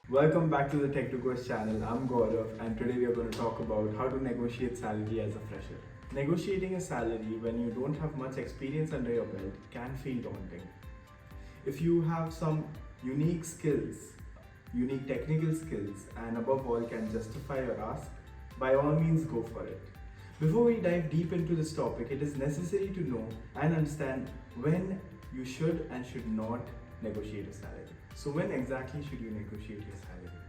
Welcome back to the TechDoQuest channel. I'm Gaurav, and today we are going to talk about how to negotiate salary as a fresher. Negotiating a salary when you don't have much experience under your belt can feel daunting. If you have some unique skills, unique technical skills, and above all can justify your ask, by all means go for it. Before we dive deep into this topic, it is necessary to know and understand when you should and should not negotiate a salary. So when exactly should you negotiate your salary?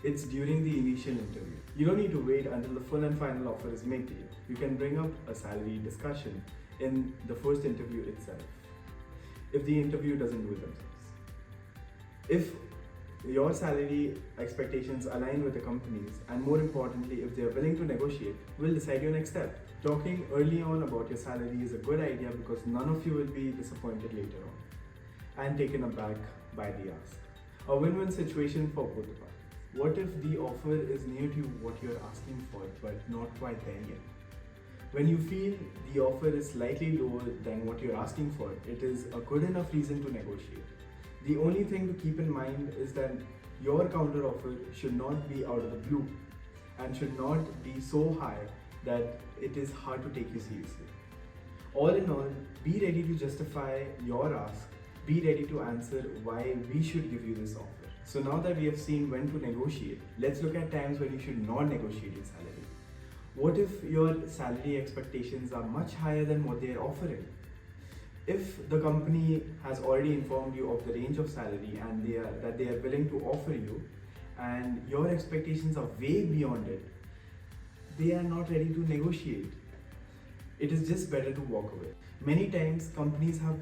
It's during the initial interview. You don't need to wait until the full and final offer is made to you. You can bring up a salary discussion in the first interview itself, if the interview doesn't do it themselves. If your salary expectations align with the company's, and more importantly, if they are willing to negotiate, will decide your next step. Talking early on about your salary is a good idea because none of you will be disappointed later on and taken aback by the ask. A win-win situation for both the parties. What if the offer is near to what you're asking for but not quite there yet? When you feel the offer is slightly lower than what you're asking for, it is a good enough reason to negotiate. The only thing to keep in mind is that your counter offer should not be out of the blue and should not be so high that it is hard to take you seriously. All in all, be ready to justify your ask. Be ready to answer why we should give you this offer. So now that we have seen when to negotiate, let's look at times when you should not negotiate your salary. What if your salary expectations are much higher than what they are offering? If the company has already informed you of the range of salary and that they are willing to offer you, and your expectations are way beyond it, they are not ready to negotiate. It is just better to walk away. Many times companies have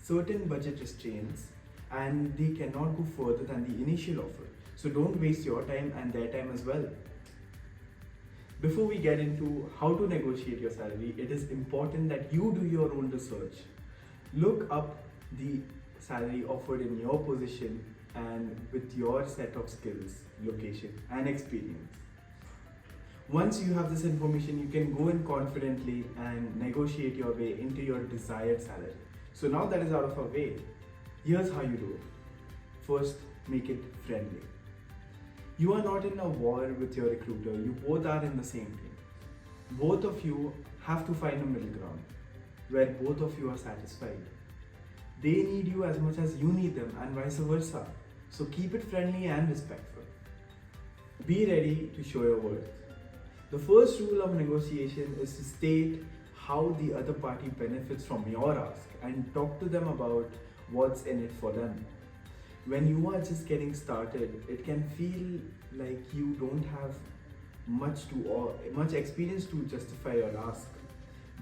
certain budget restraints and they cannot go further than the initial offer. So don't waste your time and their time as well. Before we get into how to negotiate your salary, it is important that you do your own research. Look up the salary offered in your position and with your set of skills, location, and experience. Once you have this information, you can go in confidently and negotiate your way into your desired salary. So now that is out of our way, here's how you do it. First, make it friendly. You are not in a war with your recruiter, you both are in the same team. Both of you have to find a middle ground where both of you are satisfied. They need you as much as you need them and vice versa. So keep it friendly and respectful. Be ready to show your worth. The first rule of negotiation is to state how the other party benefits from your ask and talk to them about what's in it for them. When you are just getting started, it can feel like you don't have much experience to justify your ask,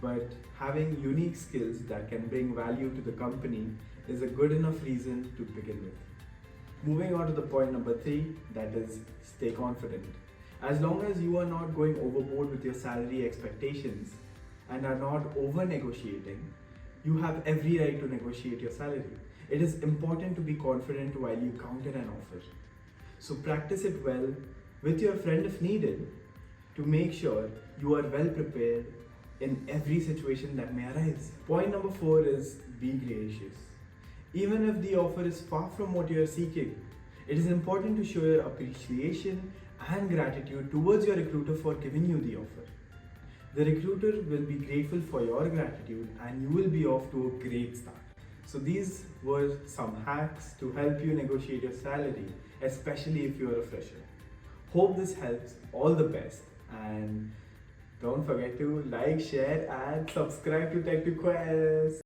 but having unique skills that can bring value to the company is a good enough reason to begin with. Moving on to the point number 3, that is stay confident. As long as you are not going overboard with your salary expectations and are not over negotiating, you have every right to negotiate your salary. It is important to be confident while you counter an offer. So practice it well with your friend if needed to make sure you are well prepared in every situation that may arise. Point number 4 is be gracious. Even if the offer is far from what you are seeking, it is important to show your appreciation and gratitude towards your recruiter for giving you the offer. The recruiter will be grateful for your gratitude and you will be off to a great start. So these were some hacks to help you negotiate your salary, especially if you are a fresher. Hope this helps. All the best, and don't forget to like, share and subscribe to TechDoQuest.